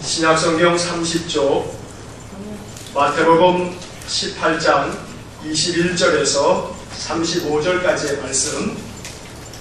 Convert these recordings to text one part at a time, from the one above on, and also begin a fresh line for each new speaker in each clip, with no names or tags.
신약성경 30조 마태복음 18장 21절에서 35절까지의 말씀,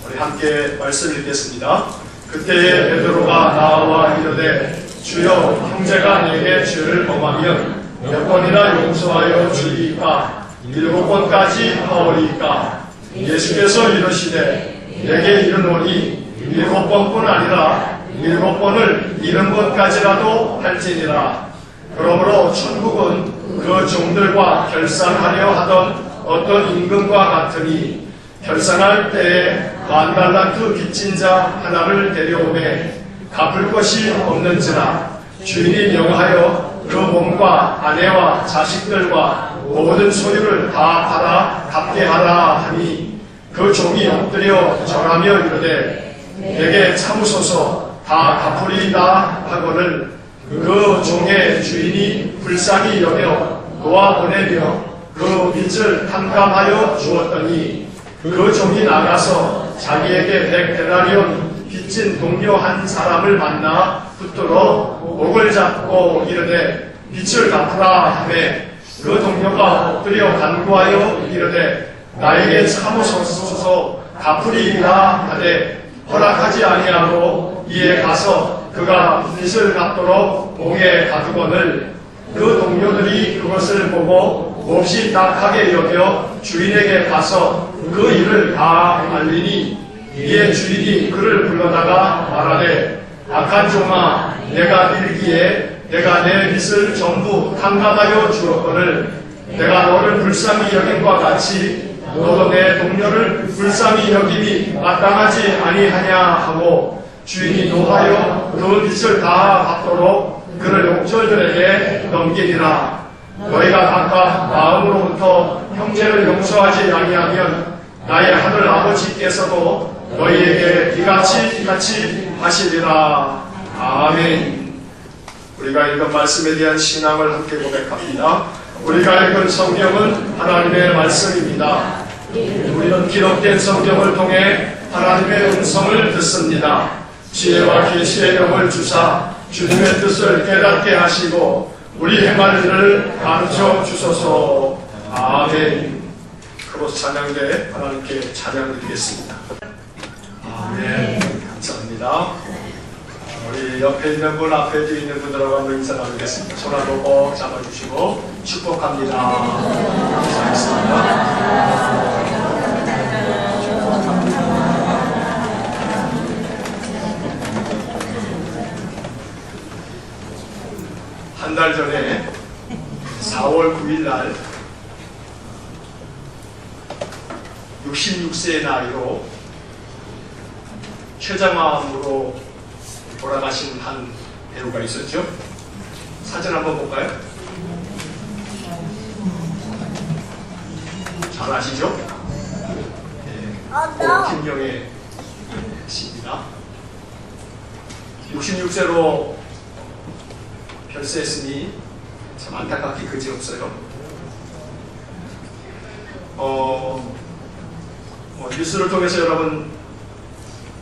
우리 함께 말씀 읽겠습니다. 그때에 베드로가 나와 이르되 주여, 형제가 내게 죄를 범하면 몇 번이나 용서하여 주리이까? 7번까지 하오리이까? 예수께서 이르시되 내게 이르노니 7번뿐 아니라 7번을 70번까지라도 할지니라. 그러므로 천국은 그 종들과 결산하려 하던 어떤 임금과 같으니, 결산할 때에 10,000달란트 빚진 자 하나를 데려오매 갚을 것이 없는지라. 주인이 명하여 그 몸과 아내와 자식들과 모든 소유를 다 팔아 갚게 하라 하니, 그 종이 엎드려 절하며 이르되 내게 참으소서, 다 갚으리이다 하거늘 그 종의 주인이 불쌍히 여겨 놓아보내며 그 빚을 탕감하여 주었더니, 그 종이 나가서 자기에게 100데나리온 빚진 동료 한 사람을 만나 붙들어 목을 잡고 이르되 빚을 갚으라 하매, 그 동료가 엎드려 간구하여 이르되 나에게 참으소서, 갚으리이다 하되 허락하지 아니하고, 이에 가서 그가 빚을 갚도록 목에 가두거늘 그 동료들이 그것을 보고 몹시 딱하게 여겨 주인에게 가서 그 일을 다 알리니, 이에 주인이 그를 불러다가 말하되 악한 종아, 내가 일기에 내가 내 빚을 전부 탕감하여 주었거늘 내가 너를 불쌍히 여김과 같이 너도 내 동료를 불쌍히 여김이 마땅하지 아니하냐 하고, 주인이 노하여 그 빚을 다 갚도록 그를 옥졸들에게 넘기니라. 너희가 각각 마음으로부터 형제를 용서하지 아니하면 나의 하늘 아버지께서도 너희에게 이같이 하시리라. 아멘. 우리가 읽은 말씀에 대한 신앙을 함께 고백합니다. 우리가 읽은 성경은 하나님의 말씀입니다. 우리는 기록된 성경을 통해 하나님의 음성을 듣습니다. 지혜와 계시의 영을 주사 주님의 뜻을 깨닫게 하시고 우리 행할 일을 가르쳐 주소서. 아멘. 그곳 찬양대 하나님께 찬양 드리겠습니다. 아멘. 감사합니다. 우리 옆에 있는 분, 앞에 있는 분들하고 한번 인사 나누겠습니다. 손 한번 꼭 잡아주시고 축복합니다. 감사합니다. 한 달 전에 4월 9일 날 66세의 나이로 췌장암으로 돌아가신 한 배우가 있었죠. 사진 한번 볼까요? 잘 아시죠? 네. 김영애 씨입니다. 66세로 별세했으니 참 안타깝게 그지없어요. 뉴스를 통해서 여러분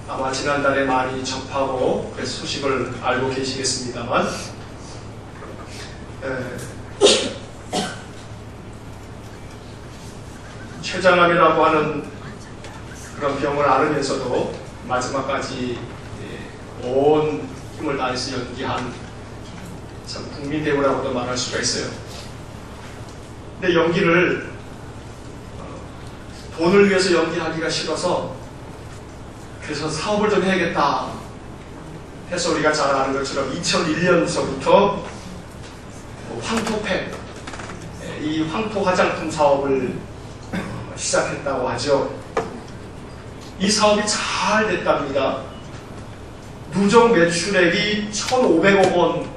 아마 지난달에 많이 접하고 그 소식을 알고 계시겠습니다만, 췌장암이라고 하는 그런 병을 앓으면서도 마지막까지 온 힘을 다해서 연기한 참 국민 배우라고도 말할 수가 있어요. 근데 연기를 돈을 위해서 연기하기가 싫어서, 그래서 사업을 좀 해야겠다 해서 우리가 잘 아는 것처럼 2001년서부터 황토팩, 이 황토 화장품 사업을 시작했다고 하죠. 이 사업이 잘 됐답니다. 누적 매출액이 1,500억 원에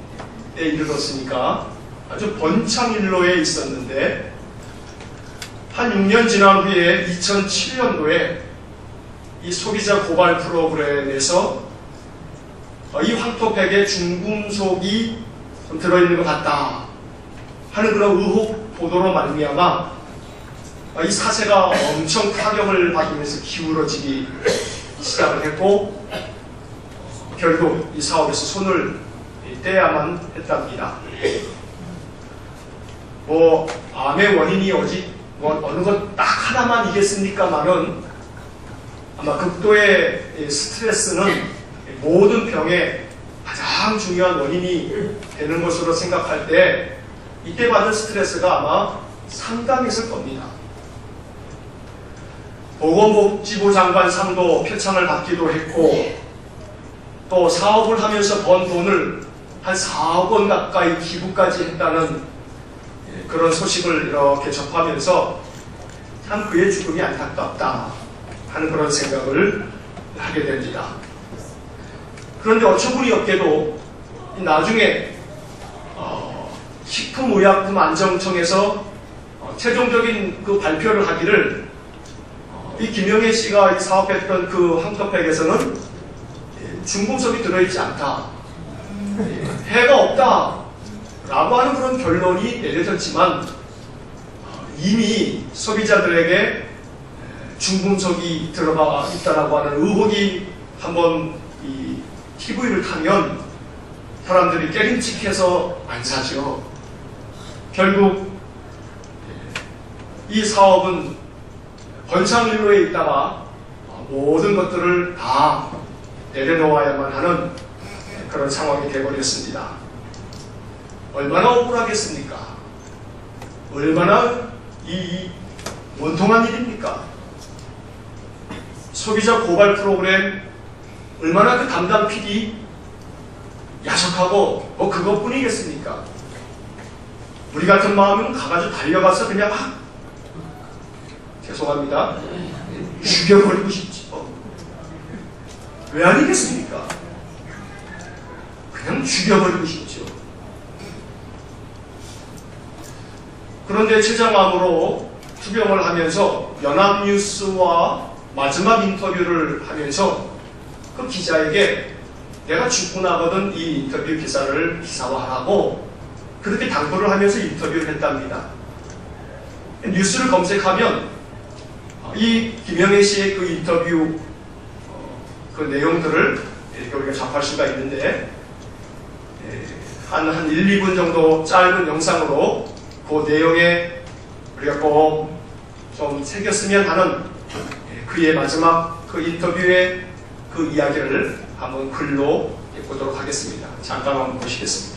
이르렀으니까 아주 번창일로에 있었는데, 한 6년 지난 후에 2007년도에 이 소비자 고발 프로그램에서 이 황토팩에 중금속이 좀 들어있는 것 같다 하는 그런 의혹 보도로 말미암아 이 사세가 엄청 타격을 받으면서 기울어지기 시작을 했고, 결국 이 사업에서 손을 떼야만 했답니다. 뭐 암의 원인이 어느 것 딱 하나만이겠습니까마는 아마 극도의 스트레스는 모든 병의 가장 중요한 원인이 되는 것으로 생각할 때 이때 받은 스트레스가 아마 상당했을 겁니다. 보건복지부 장관 상도 표창을 받기도 했고 또 사업을 하면서 번 돈을 한 4억 원 가까이 기부까지 했다는 그런 소식을 이렇게 접하면서 참 그의 죽음이 안타깝다 하는 그런 생각을 하게 됩니다. 그런데 어처구니 없게도 나중에 식품의약품안정청에서 최종적인 그 발표를 하기를 이 김영애 씨가 사업했던 그 황토팩에서는 중금속이 들어있지 않다, 해가 없다 라고 하는 그런 결론이 내려졌지만 이미 소비자들에게 중금속이 들어가 있다라고 하는 의혹이 한번 이 TV를 타면 사람들이 깨림칙해서 안 사죠. 결국 이 사업은 번창일로에 있다가 모든 것들을 다 내려놓아야만 하는 그런 상황이 되어버렸습니다. 얼마나 억울하겠습니까? 얼마나 이 원통한 일입니까? 소비자 고발 프로그램 얼마나 그 담당 PD 야속하고 뭐 그것뿐이겠습니까? 우리 같은 마음은 가가지고 달려가서 그냥 막 죄송합니다 죽여버리고 싶죠. 왜 아니겠습니까? 그냥 죽여버리고 싶죠. 그런데 최장암으로 투병을 하면서 연합뉴스와 마지막 인터뷰를 하면서 그 기자에게 내가 죽고 나거든 이 인터뷰 기사를 기사화하고 그렇게 당부를 하면서 인터뷰를 했답니다. 뉴스를 검색하면 이 김영애 씨의 그 인터뷰 그 내용들을 이렇게 우리가 접할 수가 있는데 한 1, 2분 정도 짧은 영상으로 그 내용에 우리가 꼭 좀 새겼으면 하는 그의 마지막 그 인터뷰의 그 이야기를 한번 글로 보도록 하겠습니다. 잠깐 한번 보시겠습니다.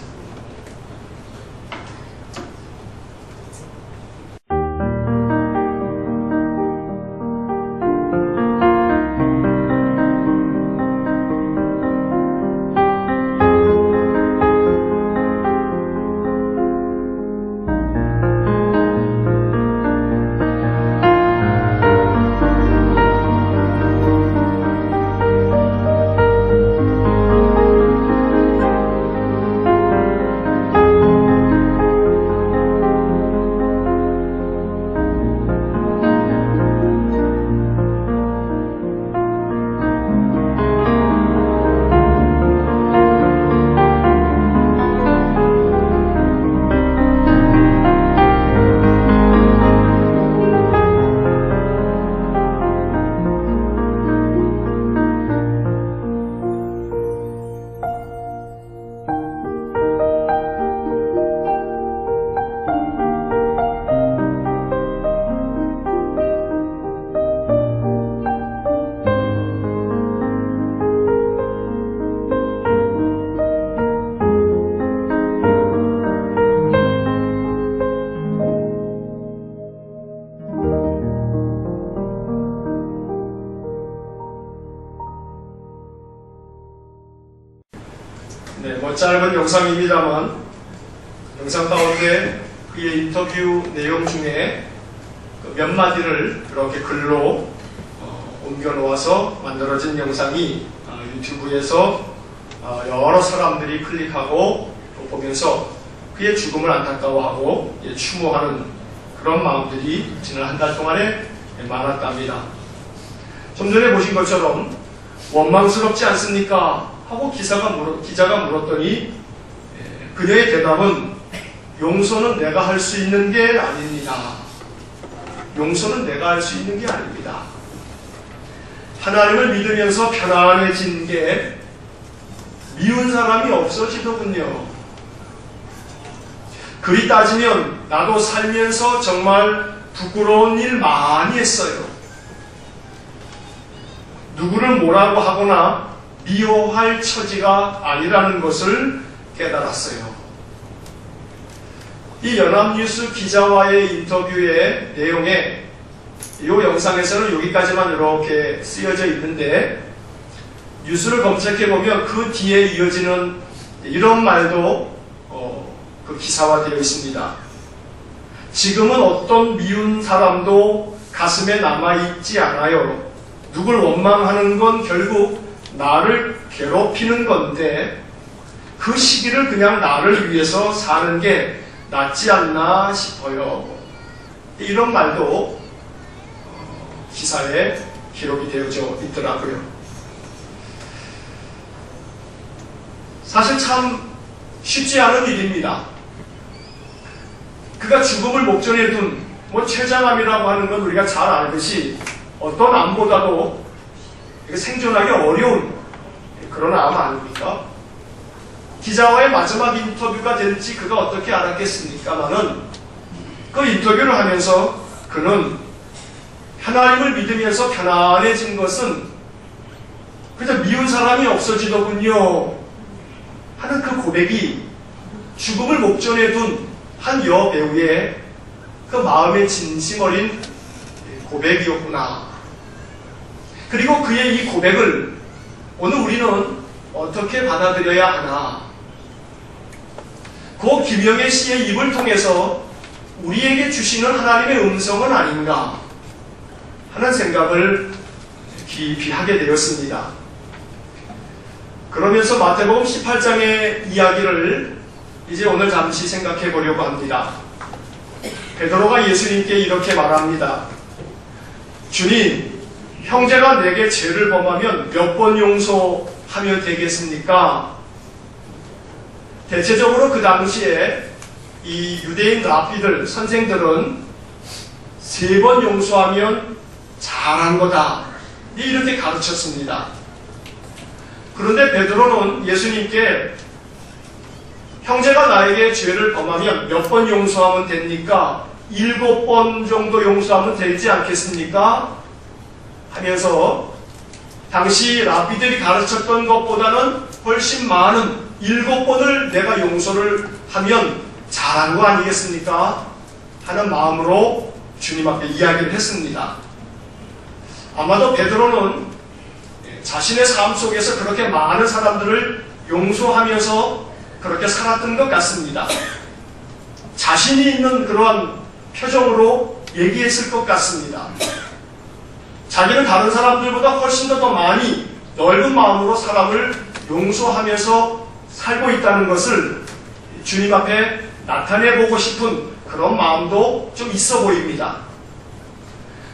짧은 영상입니다만 영상 가운데 그의 인터뷰 내용 중에 그 몇 마디를 이렇게 글로 옮겨 놓아서 만들어진 영상이 유튜브에서 여러 사람들이 클릭하고 보면서 그의 죽음을 안타까워하고 추모하는 그런 마음들이 지난 한 달 동안에 많았답니다. 좀 전에 보신 것처럼 원망스럽지 않습니까? 하고 기자가 물었더니 그녀의 대답은 용서는 내가 할 수 있는 게 아닙니다. 용서는 내가 할 수 있는 게 아닙니다. 하나님을 믿으면서 편안해진 게 미운 사람이 없어지더군요. 그리 따지면 나도 살면서 정말 부끄러운 일 많이 했어요. 누구를 뭐라고 하거나 미워할 처지가 아니라는 것을 깨달았어요. 이 연합뉴스 기자와의 인터뷰의 내용에 이 영상에서는 여기까지만 이렇게 쓰여져 있는데, 뉴스를 검색해보면 그 뒤에 이어지는 이런 말도 그 기사화되어 있습니다. 지금은 어떤 미운 사람도 가슴에 남아있지 않아요. 누굴 원망하는 건 결국 나를 괴롭히는 건데 그 시기를 그냥 나를 위해서 사는 게 낫지 않나 싶어요. 이런 말도 기사에 기록이 되어져 있더라고요. 사실 참 쉽지 않은 일입니다. 그가 죽음을 목전에 둔 췌장암이라고 하는 건 우리가 잘 알듯이 어떤 암보다도 생존하기 어려운 그런 암 아닙니까? 기자와의 마지막 인터뷰가 될지 그가 어떻게 알았겠습니까마는 그 인터뷰를 하면서 그는 하나님을 믿으면서 편안해진 것은 그저 미운 사람이 없어지더군요 하는 그 고백이 죽음을 목전에 둔 한 여배우의 그 마음의 진심 어린 고백이었구나. 그리고 그의 이 고백을 오늘 우리는 어떻게 받아들여야 하나. 고 김영애 씨의 입을 통해서 우리에게 주시는 하나님의 음성은 아닌가 하는 생각을 깊이 하게 되었습니다. 그러면서 마태복음 18장의 이야기를 이제 오늘 잠시 생각해 보려고 합니다. 베드로가 예수님께 이렇게 말합니다. 주님, 형제가 내게 죄를 범하면 몇 번 용서하면 되겠습니까? 대체적으로 그 당시에 이 유대인 랍비들, 선생들은 3번 용서하면 잘한 거다 이렇게 가르쳤습니다. 그런데 베드로는 예수님께 형제가 나에게 죄를 범하면 몇 번 용서하면 됩니까? 7번 정도 용서하면 되지 않겠습니까? 하면서 당시 랍비들이 가르쳤던 것보다는 훨씬 많은 7번을 내가 용서를 하면 잘한 거 아니겠습니까? 하는 마음으로 주님 앞에 이야기를 했습니다. 아마도 베드로는 자신의 삶 속에서 그렇게 많은 사람들을 용서하면서 그렇게 살았던 것 같습니다. 자신이 있는 그러한 표정으로 얘기했을 것 같습니다. 자기는 다른 사람들보다 훨씬 더 많이 넓은 마음으로 사람을 용서하면서 살고 있다는 것을 주님 앞에 나타내보고 싶은 그런 마음도 좀 있어 보입니다.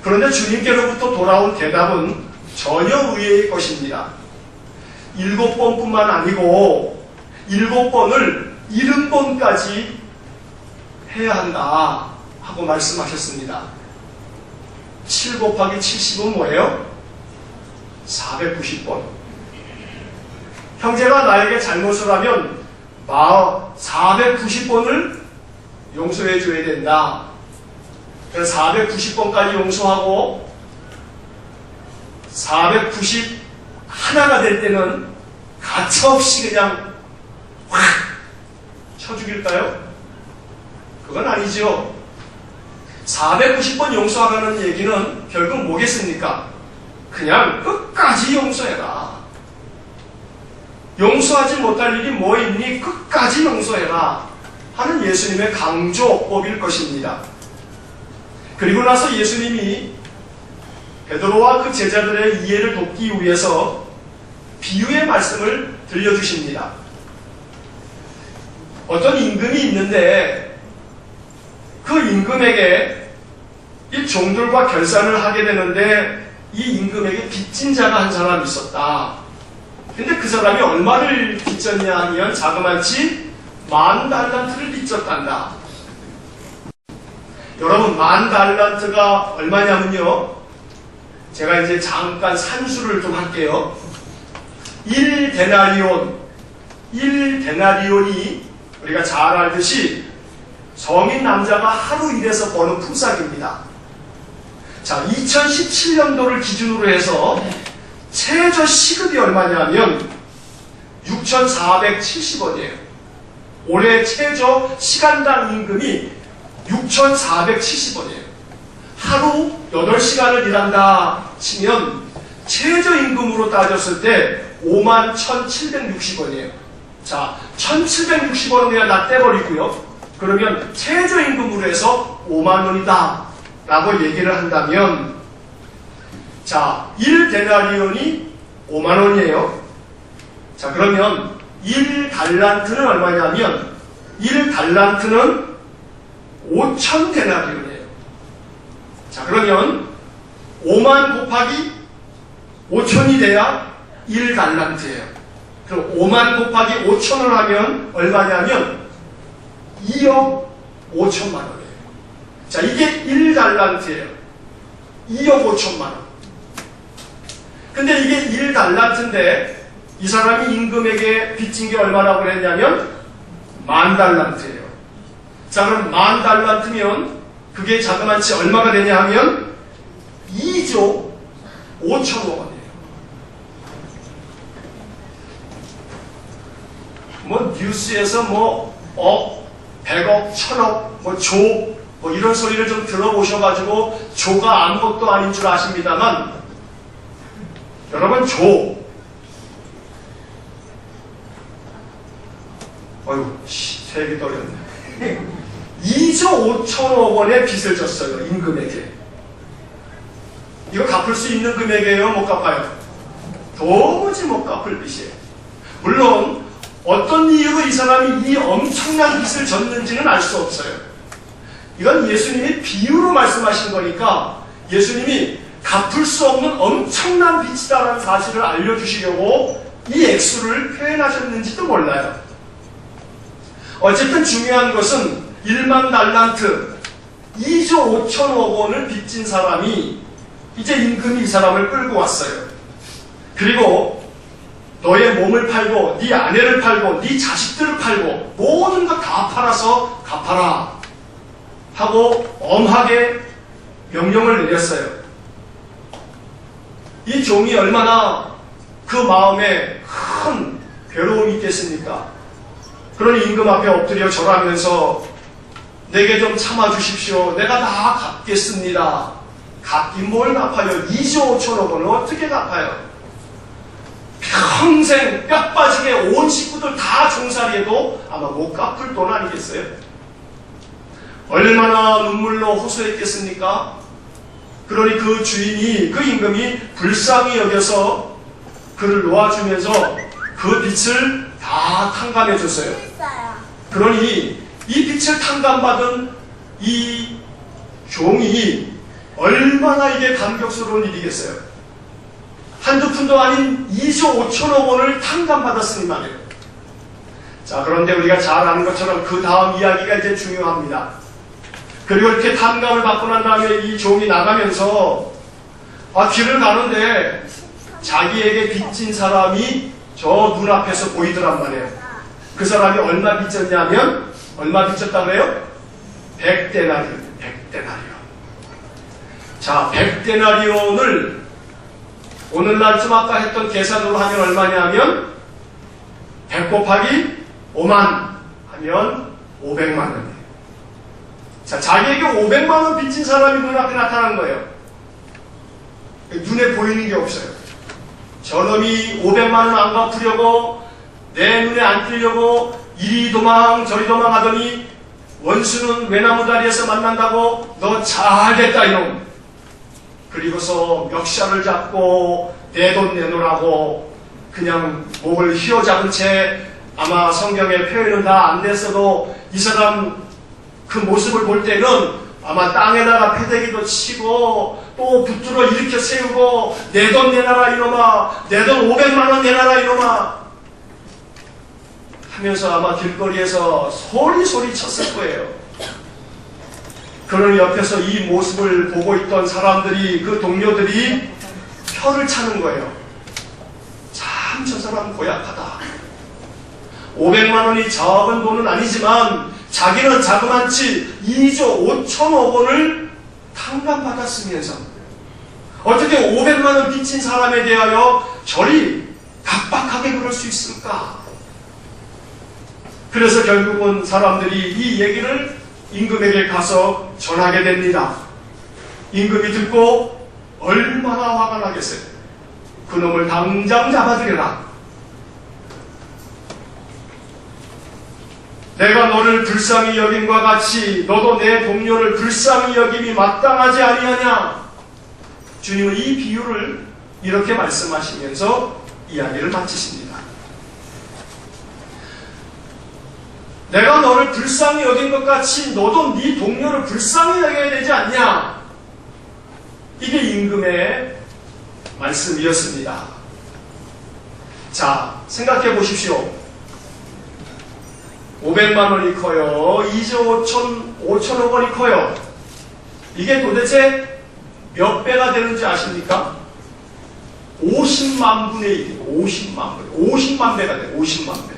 그런데 주님께로부터 돌아온 대답은 전혀 의외의 것입니다. 7번뿐만 아니고 7번을 70번까지 해야 한다 하고 말씀하셨습니다. 7 곱하기 70은 뭐예요? 490번. 형제가 나에게 잘못을 하면 490번을 용서해 줘야 된다. 그래서 490번까지 용서하고 491가 될 때는 가차없이 그냥 확 쳐 죽일까요? 그건 아니죠. 490번 용서하라는 얘기는 결국 뭐겠습니까? 그냥 끝까지 용서해라. 용서하지 못할 일이 뭐 있니? 끝까지 용서해라 하는 예수님의 강조법일 것입니다. 그리고 나서 예수님이 베드로와 그 제자들의 이해를 돕기 위해서 비유의 말씀을 들려주십니다. 어떤 임금이 있는데 그 임금에게 이 종들과 결산을 하게 되는데 이 임금에게 빚진 자가 한 사람이 있었다. 근데 그 사람이 얼마를 빚졌냐 하면 자그마치 10,000달란트를 빚졌단다. 여러분, 10,000달란트가 얼마냐면요, 제가 이제 잠깐 산수를 좀 할게요. 1데나리온, 1데나리온이 우리가 잘 알듯이 성인 남자가 하루 일해서 버는 품삯입니다. 자, 2017년도를 기준으로 해서 최저 시급이 얼마냐면 6,470원이에요. 올해 최저 시간당 임금이 6,470원이에요. 하루 8시간을 일한다 치면 최저임금으로 따졌을 때 51,760원이에요. 자, 1,760원은 그냥 다 떼버리고요. 그러면 최저임금으로 해서 5만원이다 라고 얘기를 한다면, 자, 1데나리온이 5만원이에요. 자, 그러면 1달란트는 얼마냐면 1달란트는 5,000데나리온이에요. 자, 그러면 5만 곱하기 5천이 돼야 1달란트예요. 그럼 5만 곱하기 5천을 하면 얼마냐면 2억 5천만 원이에요. 자, 이게 1달란트예요. 2억 5천만 원. 근데 이게 1달란트인데 이 사람이 임금에게 빚진 게 얼마라고 그랬냐면 10,000달란트예요. 자, 그럼 10,000달란트면 그게 자그마치 얼마가 되냐 하면 2조 5천억 원이에요. 뭐 뉴스에서 뭐 억, 100억, 1000억, 뭐 조, 뭐 이런 소리를 좀 들어보셔가지고 조가 아무것도 아닌 줄 아십니다만, 여러분 조, 어휴, 색이 떨렸네. 2조 5천억 원의 빚을 졌어요, 임금에게. 이거 갚을 수 있는 금액이에요? 못 갚아요? 도무지 못 갚을 빚이에요. 물론 어떤 이유로 이 사람이 이 엄청난 빚을 졌는지는 알 수 없어요. 이건 예수님이 비유로 말씀하신 거니까 예수님이 갚을 수 없는 엄청난 빚이다라는 사실을 알려주시려고 이 액수를 표현하셨는지도 몰라요. 어쨌든 중요한 것은 10,000달란트, 2조 5천억 원을 빚진 사람이 이제 임금이 이 사람을 끌고 왔어요. 그리고 너의 몸을 팔고 네 아내를 팔고 네 자식들을 팔고 모든 거 다 팔아서 갚아라 하고 엄하게 명령을 내렸어요. 이 종이 얼마나 그 마음에 큰 괴로움이 있겠습니까? 그러니 임금 앞에 엎드려 절하면서 내게 좀 참아주십시오. 내가 다 갚겠습니다. 갚긴 뭘 갚아요? 2조 5천억 원을 어떻게 갚아요? 평생 뼈 빠지게 온 식구들 다 종살이해도 아마 못 갚을 돈 아니겠어요? 얼마나 눈물로 호소했겠습니까? 그러니 그 주인이, 그 임금이 불쌍히 여겨서 그를 놓아주면서 그 빚을 다 탕감해줬어요. 그러니 이 빚을 탕감받은 이 종이 얼마나 이게 감격스러운 일이겠어요. 한두 푼도 아닌 2조 5천억 원을 탕감받았으니 말이에요. 자, 그런데 우리가 잘 아는 것처럼 그 다음 이야기가 이제 중요합니다. 그리고 이렇게 탕감을 받고 난 다음에 이 종이 나가면서 길을 가는데 자기에게 빚진 사람이 저 눈앞에서 보이더란 말이에요. 그 사람이 얼마 빚졌냐면, 얼마 빚졌다고 해요? 100데나리온. 100데나리온. 자, 100데나리온을 오늘날 좀 아까 했던 계산으로 하면 얼마냐면 100 곱하기 5만 하면 500만 원이에요. 자, 자기에게 500만 원 빚진 사람이 눈앞에 나타난 거예요. 눈에 보이는 게 없어요. 저놈이 500만 원 안 갚으려고 내 눈에 안 띄려고 이리 도망 저리 도망하더니 원수는 외나무 다리에서 만난다고 너 잘됐다 이놈. 그리고서 멱살을 잡고 내 돈 내놓으라고 그냥 목을 휘어잡은 채, 아마 성경의 표현은 다 안 됐어도 이 사람 그 모습을 볼 때는 아마 땅에다가 패대기도 치고 또 붙들어 일으켜 세우고 내 돈 내놔라 이놈아, 내 돈 500만 원 내놔라 이놈아 하면서 아마 길거리에서 소리 쳤을 거예요. 그러니 옆에서 이 모습을 보고 있던 사람들이, 그 동료들이 혀를 차는 거예요. 참 저 사람 고약하다. 500만 원이 적은 돈은 아니지만 자기는 자그만치 2조 5천억 원을 탕감받았으면서 어떻게 500만 원 빚진 사람에 대하여 저리 각박하게 그럴 수 있을까? 그래서 결국은 사람들이 이 얘기를 임금에게 가서 전하게 됩니다. 임금이 듣고 얼마나 화가 나겠어요. 그놈을 당장 잡아들여라. 내가 너를 불쌍히 여김과 같이 너도 내 동료를 불쌍히 여김이 마땅하지 아니하냐. 주님은 이 비유를 이렇게 말씀하시면서 이야기를 마치십니다. 내가 너를 불쌍히 여긴 것 같이 너도 네 동료를 불쌍히 여겨야 되지 않냐. 이게 임금의 말씀이었습니다. 자, 생각해 보십시오. 500만 원이 커요. 2조 5천억 원이 커요. 이게 도대체 몇 배가 되는지 아십니까? 50만 분의 1, 50만 배가 돼요. 50만 배.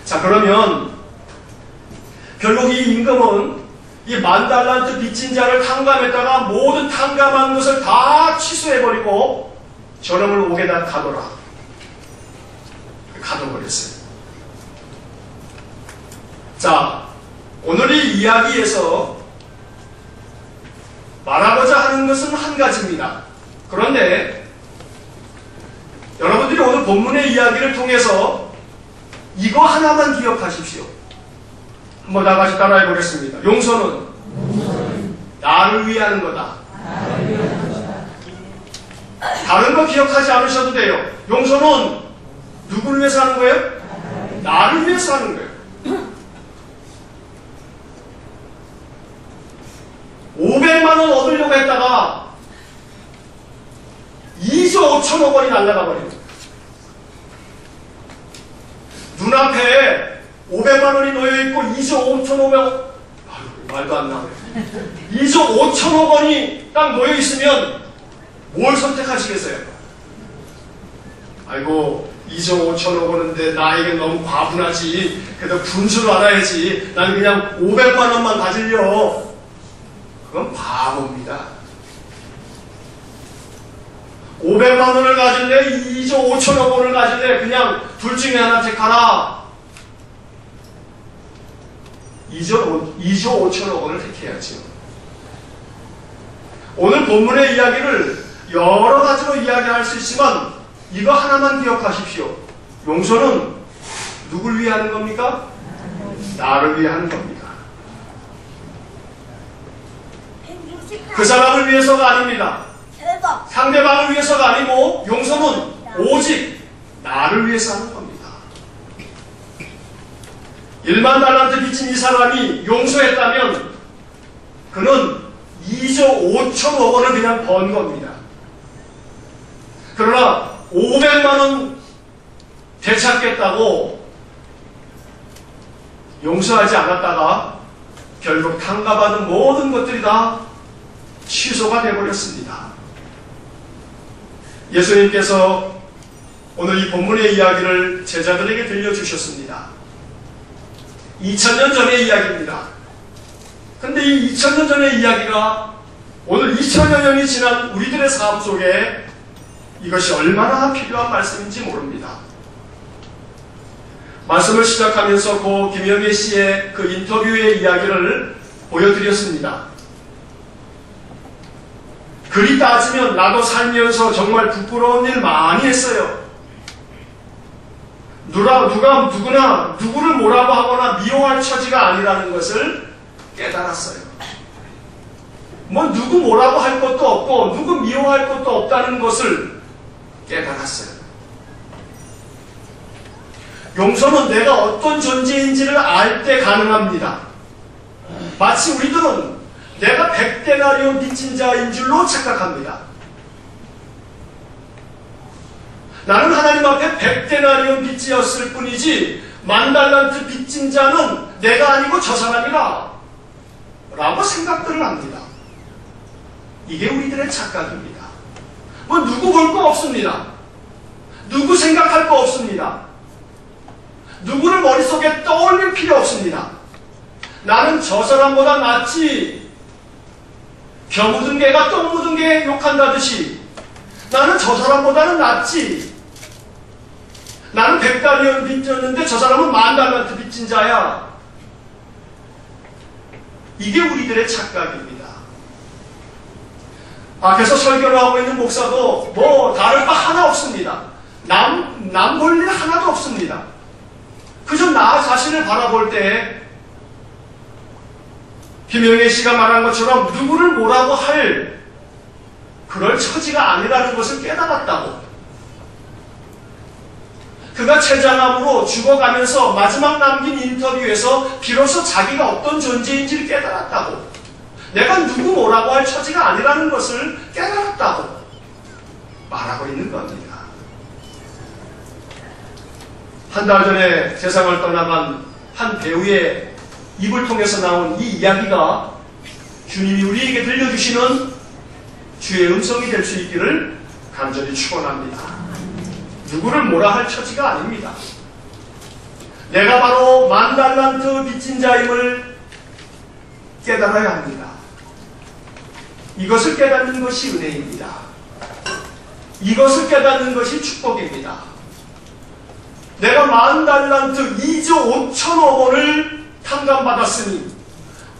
자, 그러면 결국 이 임금은 이 10,000달란트 빚진 자를 탕감했다가 모든 탕감한 것을 다 취소해버리고 저놈을 옥에다 가둬라. 가둬버렸어요. 자, 오늘 이 이야기에서 말하고자 하는 것은 한 가지입니다. 그런데 여러분들이 오늘 본문의 이야기를 통해서 이거 하나만 기억하십시오. 한번 다 같이 따라해 보겠습니다. 용서는 나를 위해 하는 거다. 다른 거 기억하지 않으셔도 돼요. 용서는 누구를 위해서 하는 거예요? 나를 위해서 하는 거예요. 500만 원 얻으려고 했다가 2조 5천억 원이 날아가 버립니다. 눈앞에 500만 원이 놓여있고 2조 5천억 말도 안 나와요. 2조 5천억 원이 딱 놓여있으면 뭘 선택하시겠어요? 아이고 2조 5천억 원인데 나에게 너무 과분하지. 그래도 분수를 알아야지. 난 그냥 500만 원만 가질려. 그건 바보입니다. 500만 원을 가질래? 2조 5천억 원을 가질래? 그냥 둘 중에 하나 택하라. 2조 5천억 원을 택해야죠. 오늘 본문의 이야기를 여러 가지로 이야기할 수 있지만 이거 하나만 기억하십시오. 용서는 누굴 위해 하는 겁니까? 나를 위해 하는 겁니다. 그 사람을 위해서가 아닙니다. 상대방을 위해서가 아니고 용서는 오직 나를 위해서 하는 겁니다. 10,000달란트 빚진 이 사람이 용서했다면 그는 2조 5천억 원을 그냥 번 겁니다. 그러나 500만 원 되찾겠다고 용서하지 않았다가 결국 탕감받은 모든 것들이 다 취소가 되어버렸습니다. 예수님께서 오늘 이 본문의 이야기를 제자들에게 들려주셨습니다. 2000년 전의 이야기입니다. 근데 이 2000년 전의 이야기가 오늘 2000여 년이 지난 우리들의 삶 속에 이것이 얼마나 필요한 말씀인지 모릅니다. 말씀을 시작하면서 고 김영애 씨의 그 인터뷰의 이야기를 보여드렸습니다. 그리 따지면 나도 살면서 정말 부끄러운 일 많이 했어요. 누구나 누구를 뭐라고 하거나 미워할 처지가 아니라는 것을 깨달았어요. 뭐 누구 뭐라고 할 것도 없고 누구 미워할 것도 없다는 것을 깨달았어요. 용서는 내가 어떤 존재인지를 알 때 가능합니다. 마치 우리들은 내가 100데나리온 빚진 자인 줄로 착각합니다. 나는 하나님 앞에 100데나리온 빚지었을 뿐이지 10,000달란트 빚진 자는 내가 아니고 저 사람이라 라고 생각들을 합니다. 이게 우리들의 착각입니다. 뭐 누구 볼 거 없습니다. 누구 생각할 거 없습니다. 누구를 머릿속에 떠올릴 필요 없습니다. 나는 저 사람보다 낫지. 겨 묻은 개가 똥 묻은 개 욕한다듯이 나는 저 사람보다는 낫지. 나는 100달러 빚졌는데 저 사람은 10,000달러 빚진 자야. 이게 우리들의 착각입니다. 앞에서 설교를 하고 있는 목사도 뭐 다를 바 하나 없습니다. 남 볼 일 하나도 없습니다. 그저 나 자신을 바라볼 때 김영애 씨가 말한 것처럼 누구를 뭐라고 할 그럴 처지가 아니라는 것을 깨달았다고. 그가 췌장암으로 죽어가면서 마지막 남긴 인터뷰에서 비로소 자기가 어떤 존재인지를 깨달았다고. 내가 누구 뭐라고 할 처지가 아니라는 것을 깨달았다고 말하고 있는 겁니다. 한 달 전에 세상을 떠나간 한 배우의 입을 통해서 나온 이 이야기가 주님이 우리에게 들려주시는 주의 음성이 될 수 있기를 간절히 축원합니다. 누구를 뭐라 할 처지가 아닙니다. 내가 바로 10,000달러 빚진 자임을 깨달아야 합니다. 이것을 깨닫는 것이 은혜입니다. 이것을 깨닫는 것이 축복입니다. 내가 10,000달러 2조 5천억 원을 탕감받았으니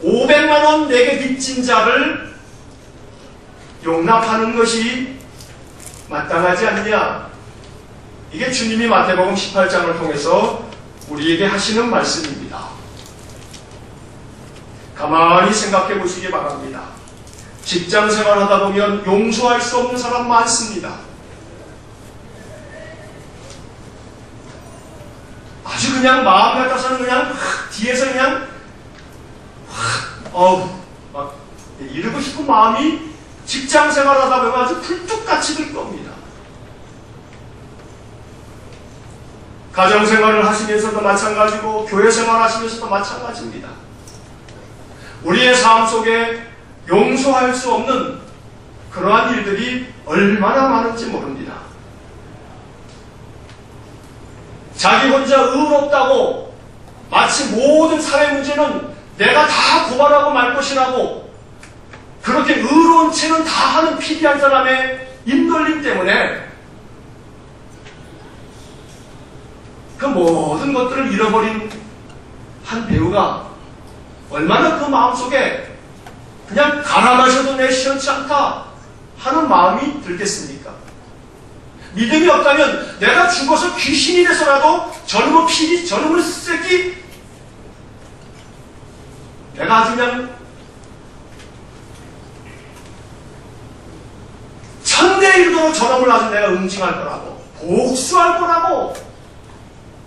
500만 원 내게 빚진 자를 용납하는 것이 마땅하지 않냐? 이게 주님이 마태복음 18장을 통해서 우리에게 하시는 말씀입니다. 가만히 생각해 보시기 바랍니다. 직장 생활하다 보면 용서할 수 없는 사람 많습니다. 아주 그냥 마음 같아서는 그냥 뒤에서 그냥 막 이러고 싶은 마음이 직장 생활하다 보면 아주 굴뚝같이 들 겁니다. 가정생활을 하시면서도 마찬가지고 교회 생활하시면서도 마찬가지입니다. 우리의 삶 속에 용서할 수 없는 그러한 일들이 얼마나 많은지 모릅니다. 자기 혼자 의롭다고 마치 모든 사회 문제는 내가 다 고발하고 말 것이라고 그렇게 의로운 채는 다 하는 피디한 사람의 입놀림 때문에 그 모든 것들을 잃어버린 한 배우가 얼마나 그 마음속에 그냥 갈아 마셔도 내 시원치 않다 하는 마음이 들겠습니까? 믿음이 없다면 내가 죽어서 귀신이 돼서라도 저놈의 피디, 저놈의 새끼 내가 아주 그냥 천대에 이르도록 저놈을 아주 내가 응징할 거라고 복수할 거라고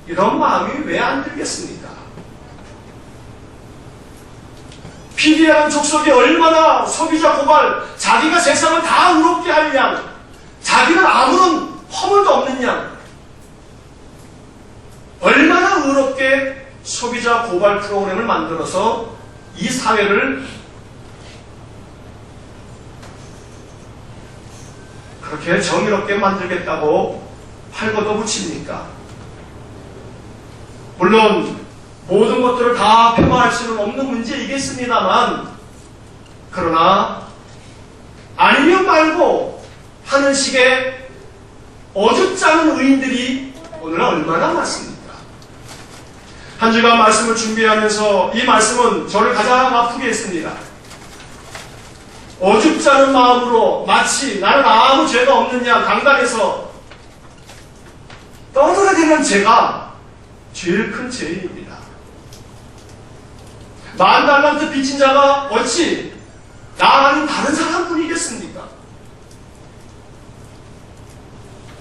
이런 마음이 왜 안 들겠습니까? 피디라는 족속이 얼마나 소비자 고발, 자기가 세상을 다 의롭게 할 양, 자기는 아무런 허물도 없는 양, 얼마나 의롭게 소비자 고발 프로그램을 만들어서 이 사회를 그렇게 정의롭게 만들겠다고 팔걷어 붙입니까? 물론 모든 것들을 다 폄하할 수는 없는 문제이겠습니다만 그러나 아니면 말고 하는 식의 어줍잖은 의인들이 오늘 얼마나 많습니까? 한 주간 말씀을 준비하면서 이 말씀은 저를 가장 아프게 했습니다. 어줍잖은 마음으로 마치 나는 아무 죄가 없느냐 강단에서 떠들어대는 죄가 제일 큰 죄입니다. 10,000달러 빚진 자가 어찌 나 아닌 다른 사람뿐이겠습니까?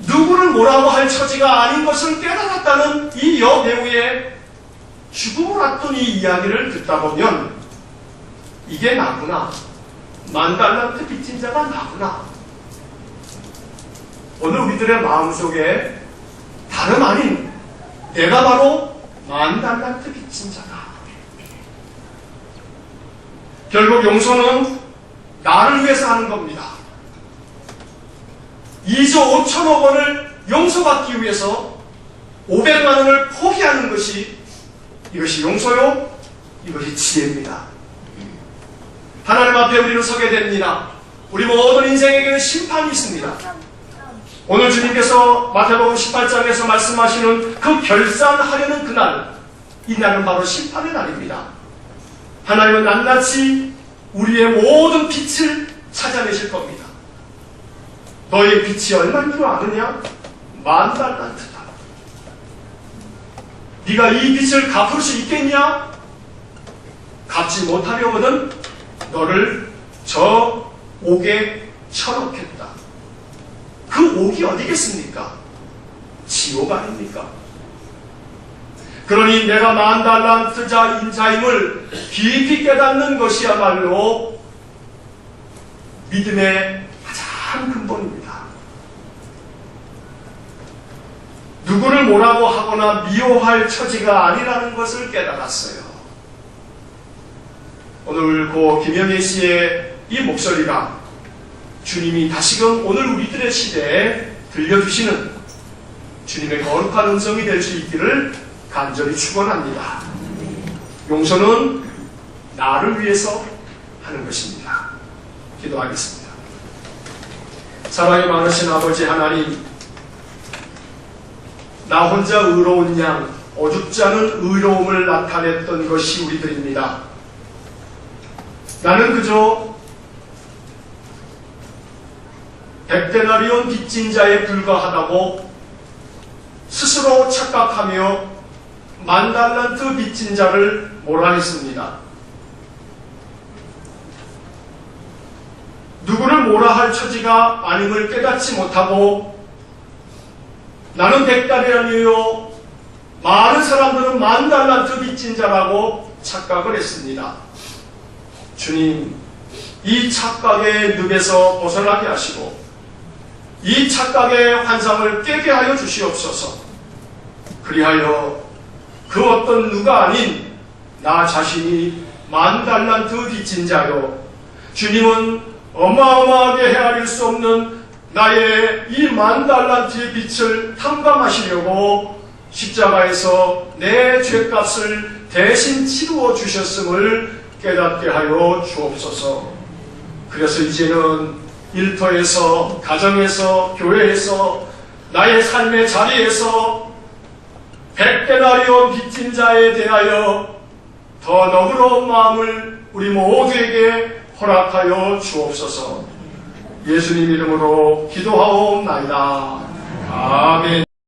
누구를 뭐라고 할 처지가 아닌 것을 깨달았다는 이 여배우의 죽음을 앞둔 이 이야기를 듣다 보면 이게 나구나. 10,000달러 빚진 자가 나구나. 오늘 우리들의 마음속에 다름 아닌 내가 바로 10,000달러 빚진 자다. 결국 용서는 나를 위해서 하는 겁니다. 2조 5천억 원을 용서받기 위해서 500만 원을 포기하는 것이, 이것이 용서요, 이것이 지혜입니다. 하나님 앞에 우리는 서게 됩니다. 우리 모든 인생에게는 심판이 있습니다. 오늘 주님께서 마태복음 18장에서 말씀하시는 그 결산하려는 그날, 이 날은 바로 심판의 날입니다. 하나님은 낱낱이 우리의 모든 빛을 찾아내실 겁니다. 너의 빛이 얼마인 줄 아느냐? 10,000달란트다. 네가 이 빛을 갚을 수 있겠냐? 갚지 못하려거든 너를 저 옥에 쳐넣겠다. 그 옥이 어디겠습니까? 지옥 아닙니까? 그러니 내가 10,000달란트 인자임을 깊이 깨닫는 것이야말로 믿음의 가장 근본입니다. 누구를 뭐라고 하거나 미워할 처지가 아니라는 것을 깨달았어요. 오늘 고 김영애 씨의 이 목소리가 주님이 다시금 오늘 우리들의 시대에 들려주시는 주님의 거룩한 음성이 될 수 있기를 간절히 축원합니다. 용서는 나를 위해서 하는 것입니다. 기도하겠습니다. 사랑이 많으신 아버지 하나님, 나 혼자 의로운 양, 어줍지 않은 의로움을 나타냈던 것이 우리들입니다. 나는 그저 100데나리온 빚진 자에 불과하다고 스스로 착각하며 10,000달란트 빚진 자를 몰아냈습니다. 누구를 뭐라 할 처지가 아님을 깨닫지 못하고 나는 100달이라니요 많은 사람들은 10,000달란트 빚진 자라고 착각을 했습니다. 주님, 이 착각의 늪에서 벗어나게 하시고 이 착각의 환상을 깨게 하여 주시옵소서. 그리하여 그 어떤 누가 아닌 나 자신이 10,000달란트 빚진 자요, 주님은 어마어마하게 헤아릴 수 없는 나의 이 10,000달란트의 빚을 탕감하시려고 십자가에서 내 죄값을 대신 치루어 주셨음을 깨닫게 하여 주옵소서. 그래서 이제는 일터에서, 가정에서, 교회에서, 나의 삶의 자리에서 100데나리온 빚진 자에 대하여 더 너그러운 마음을 우리 모두에게 허락하여 주옵소서. 예수님 이름으로 기도하옵나이다. 아멘.